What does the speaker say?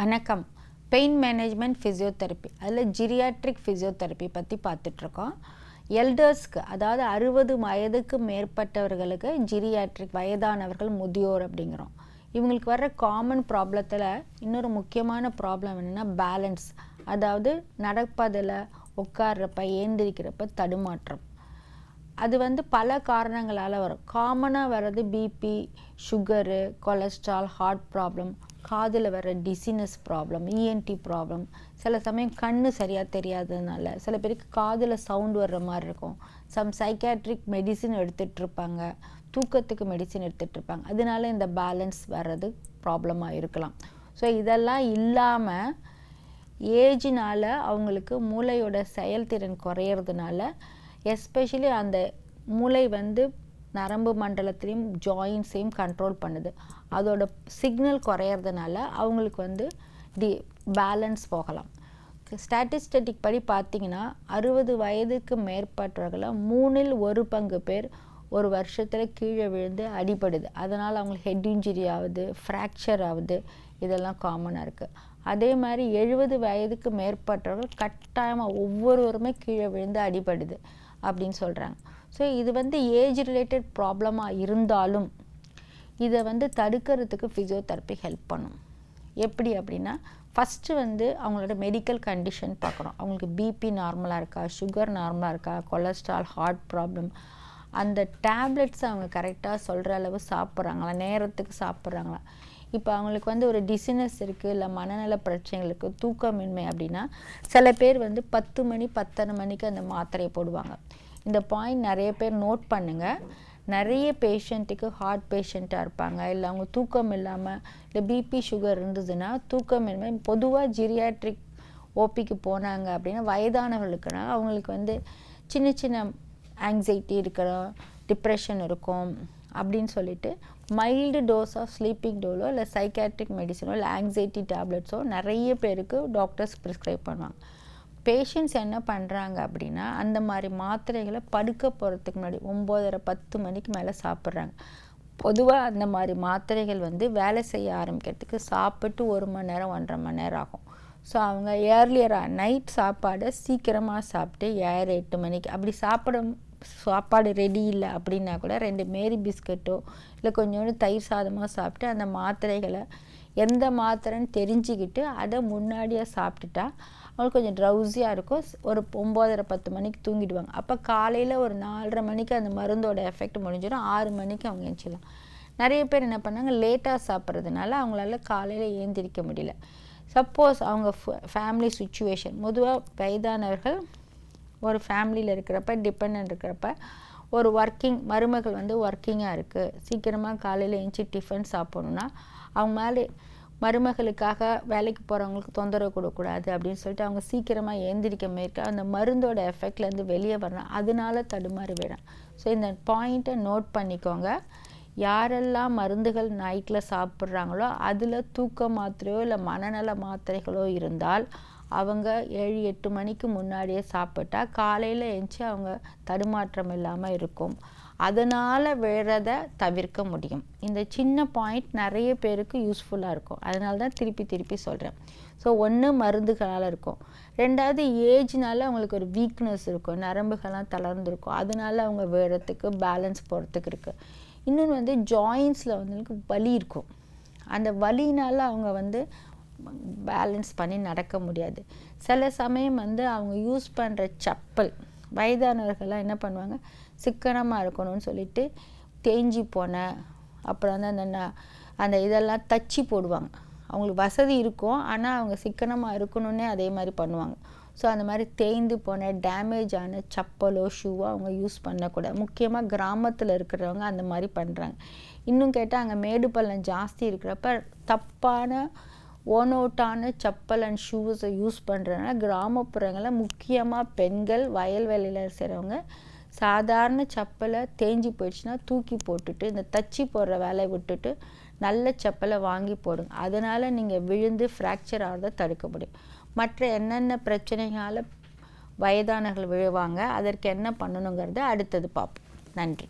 வணக்கம். Pain management physiotherapy, அதில் geriatric physiotherapy பற்றி பார்த்துட்ருக்கோம். எல்டர்ஸ்க்கு, அதாவது 60 வயதுக்கு மேற்பட்டவர்களுக்கு ஜீரியாட்ரிக், வயதானவர்கள், முதியோர் அப்படிங்கிறோம். இவங்களுக்கு வர்ற காமன் ப்ராப்ளத்தில் இன்னொரு முக்கியமான ப்ராப்ளம் என்னென்னா பேலன்ஸ், அதாவது நடப்பதில், உட்கார்றப்ப, ஏந்திரிக்கிறப்ப தடுமாற்றம். அது பல காரணங்களால் வரும். காமனாக வர்றது BP, sugar, cholesterol, heart problem, காதில் வர டிசினஸ் ப்ராப்ளம், இஎன்டி ப்ராப்ளம், சில சமயம் கண்ணு சரியாக தெரியாததுனால சில பேருக்கு காதில் சவுண்ட் வர்ற மாதிரி இருக்கும். சைக்காட்ரிக் மெடிசின் எடுத்துகிட்ருப்பாங்க, தூக்கத்துக்கு மெடிசின் எடுத்துகிட்ருப்பாங்க. அதனால இந்த பேலன்ஸ் வர்றது ப்ராப்ளமாக இருக்கலாம். ஸோ இதெல்லாம் இல்லாமல் ஏஜினால் அவங்களுக்கு மூளையோட செயல்திறன் குறையிறதுனால, எஸ்பெஷலி அந்த மூளை நரம்பு மண்டலத்திலையும் ஜாயின்ஸையும் கண்ட்ரோல் பண்ணுது. அதோட சிக்னல் குறையிறதுனால அவங்களுக்கு பேலன்ஸ் போகலாம். ஸ்டாட்டிஸ்டிக் படி பார்த்திங்கன்னா 60 வயதுக்கு மேற்பட்டவர்களை 3இல் 1 பங்கு பேர் ஒரு வருஷத்தில் கீழே விழுந்து அடிபடுது. அதனால் அவங்களுக்கு ஹெட் இன்ஜுரி ஆகுது, ஃப்ராக்சர் ஆகுது, இதெல்லாம் காமனாக இருக்குது. அதே மாதிரி 70 வயதுக்கு மேற்பட்டவர்கள் கட்டாயமாக ஒவ்வொருவருமே கீழே விழுந்து அடிபடுது அப்படின்னு சொல்கிறாங்க. ஸோ இது ஏஜ் ரிலேட்டட் ப்ராப்ளமாக இருந்தாலும் இதை தடுக்கிறதுக்கு ஃபிசியோதெரப்பி ஹெல்ப் பண்ணும். எப்படி அப்படின்னா, ஃபஸ்ட்டு அவங்களோட மெடிக்கல் கண்டிஷன் பார்க்குறோம். அவங்களுக்கு பிபி நார்மலாக இருக்கா, சுகர் நார்மலாக இருக்கா, கொலஸ்ட்ரால், ஹார்ட் ப்ராப்ளம், அந்த டேப்லெட்ஸ் அவங்க கரெக்டாக சொல்கிற அளவு சாப்பிட்றாங்களா, நேரத்துக்கு சாப்பிட்றாங்களா. இப்போ அவங்களுக்கு ஒரு டிசினஸ் இருக்குது, இல்லை மனநல பிரச்சனைகள் இருக்குது, தூக்கமின்மை அப்படின்னா சில பேர் 10 மணி 10:30 மணிக்கு அந்த மாத்திரையை போடுவாங்க. இந்த பாயிண்ட் நிறைய பேர் நோட் பண்ணுங்கள். நிறைய பேஷண்ட்டுக்கு, ஹார்ட் பேஷண்ட்டாக இருப்பாங்க, இல்லை அவங்க தூக்கம் இல்லாமல், இல்லை பிபி சுகர் இருந்ததுன்னா தூக்கமின்மை, பொதுவாக ஜீரியாட்ரிக் ஓபிக்கு போனாங்க அப்படின்னா வயதானவர்களுக்குன்னா அவங்களுக்கு சின்ன சின்ன ஆங்ஸைட்டி இருக்கிறோம், டிப்ரெஷன் இருக்கும் அப்படின்னு சொல்லிட்டு mild dose of sleeping Dolo இல்லை சைக்காட்ரிக் மெடிசனோ இல்லை ஆங்ஸைட்டி டேப்லெட்ஸோ நிறைய பேருக்கு டாக்டர்ஸ் ப்ரிஸ்கிரைப் பண்ணுவாங்க. பேஷண்ட்ஸ் என்ன பண்ணுறாங்க அப்படின்னா, அந்த மாதிரி மாத்திரைகளை படுக்க போகிறதுக்கு முன்னாடி 9:30 10 மணிக்கு மேலே சாப்பிட்றாங்க. பொதுவாக அந்த மாதிரி மாத்திரைகள் வேலை செய்ய ஆரம்பிக்கிறதுக்கு சாப்பிட்டு 1 மணி நேரம் 1.5 மணி நேரம் ஆகும். ஸோ அவங்க ஏர்லியராக நைட் சாப்பாடை சீக்கிரமாக சாப்பிட்டு 7 8 மணிக்கு அப்படி சாப்பாடு ரெடி இல்லை அப்படின்னா கூட 2 மேரி பிஸ்கட்டோ இல்லை கொஞ்சோண்டு தயிர் சாதமாக சாப்பிட்டு அந்த மாத்திரைகளை எந்த மாத்திரைன்னு தெரிஞ்சுக்கிட்டு அதை முன்னாடியே சாப்பிட்டுட்டா அவங்களுக்கு கொஞ்சம் ட்ரௌஸியாக இருக்கும். ஒரு 9:30 10 மணிக்கு தூங்கிடுவாங்க. அப்போ காலையில் ஒரு 4:30 மணிக்கு அந்த மருந்தோட எஃபெக்ட் முடிஞ்சிடும். 6 மணிக்கு அவங்க எழுந்திரிச்சிடலாம். நிறைய பேர் என்ன பண்ணாங்க, லேட்டாக சாப்பிட்றதுனால அவங்களால காலையில் ஏந்திரிக்க முடியல. சப்போஸ் அவங்க ஃபேமிலி சுச்சுவேஷன், பொதுவாக வயதானவர்கள் ஒரு ஃபேமிலியில் இருக்கிறப்ப, டிபெண்ட் இருக்கிறப்ப, ஒரு மருமகள் ஒர்க்கிங்காக இருக்குது, சீக்கிரமாக காலையில் எழுந்துச்சி டிஃபன் சாப்பிட்ணுன்னா அவங்க மேலே மருமகளுக்காக வேலைக்கு போகிறவங்களுக்கு தொந்தரவு கொடுக்கக்கூடாது அப்படின்னு சொல்லிட்டு அவங்க சீக்கிரமாக ஏந்திரிக்க மேற்க அந்த மருந்தோட எஃபெக்ட்லேருந்து வெளியே வரணும். அதனால தடுமாறி விடும். ஸோ இந்த பாயிண்ட்டை நோட் பண்ணிக்கோங்க. யாரெல்லாம் மருந்துகள் நைட்டில் சாப்பிட்றாங்களோ அதில் தூக்க மாத்திரையோ இல்லை மனநல மாத்திரைகளோ இருந்தால் அவங்க 7 8 மணிக்கு முன்னாடியே சாப்பிட்டா காலையில் எழுந்துச்சி அவங்க தடுமாற்றம் இல்லாமல் இருக்கும். அதனால் விழறதை தவிர்க்க முடியும். இந்த சின்ன பாயிண்ட் நிறைய பேருக்கு யூஸ்ஃபுல்லாக இருக்கும். அதனால தான் திருப்பி சொல்கிறேன். ஸோ ஒன்று மருந்துகளால் இருக்கும், 2வது ஏஜ்னால அவங்களுக்கு ஒரு வீக்னஸ் இருக்கும், நரம்புகள்லாம் தளர்ந்துருக்கும், அதனால அவங்க விழறதுக்கு பேலன்ஸ் போகிறதுக்கு இருக்குது. இன்னொன்று ஜாயின்ஸில் வலி இருக்கும். அந்த வலினால் அவங்க பேலன்ஸ் பண்ணி நடக்க முடியாது. சில சமயம் அவங்க யூஸ் பண்ணுற செப்பல், வயதானவர்கள்லாம் என்ன பண்ணுவாங்க, சிக்கனமாக இருக்கணும்னு சொல்லிட்டு தேஞ்சி போன அப்புறம் அந்த இதெல்லாம் தச்சு போடுவாங்க. அவங்களுக்கு வசதி இருக்கும், ஆனால் அவங்க சிக்கனமாக இருக்கணுன்னே அதே மாதிரி பண்ணுவாங்க. ஸோ அந்த மாதிரி தேய்ந்து போன டேமேஜ் ஆன செப்பலோ ஷூவோ அவங்க யூஸ் பண்ணக்கூடாது. முக்கியமாக கிராமத்தில் இருக்கிறவங்க அந்த மாதிரி பண்ணுறாங்க. இன்னும் கேட்டால் அங்கே மேடு பள்ளம் ஜாஸ்தி இருக்கிறப்ப தப்பான ஓனோட்டான செப்பல் அண்ட் ஷூஸை யூஸ் பண்ணுறதுனால கிராமப்புறங்களில் முக்கியமாக பெண்கள், வயல் வேலையில் செய்கிறவங்க சாதாரண செப்பலை தேஞ்சி போயிடுச்சுன்னா தூக்கி போட்டுட்டு இந்த தச்சு போடுற வேலையை விட்டுட்டு நல்ல செப்பலை வாங்கி போடுங்க. அதனால் நீங்கள் விழுந்து ஃப்ராக்சர் ஆகிறத தடுக்க முடியும். மற்ற என்னென்ன பிரச்சனைகளால் வயதானவர்கள் விழுவாங்க, அதற்கு என்ன பண்ணணுங்கிறத அடுத்தது பார்ப்போம். நன்றி.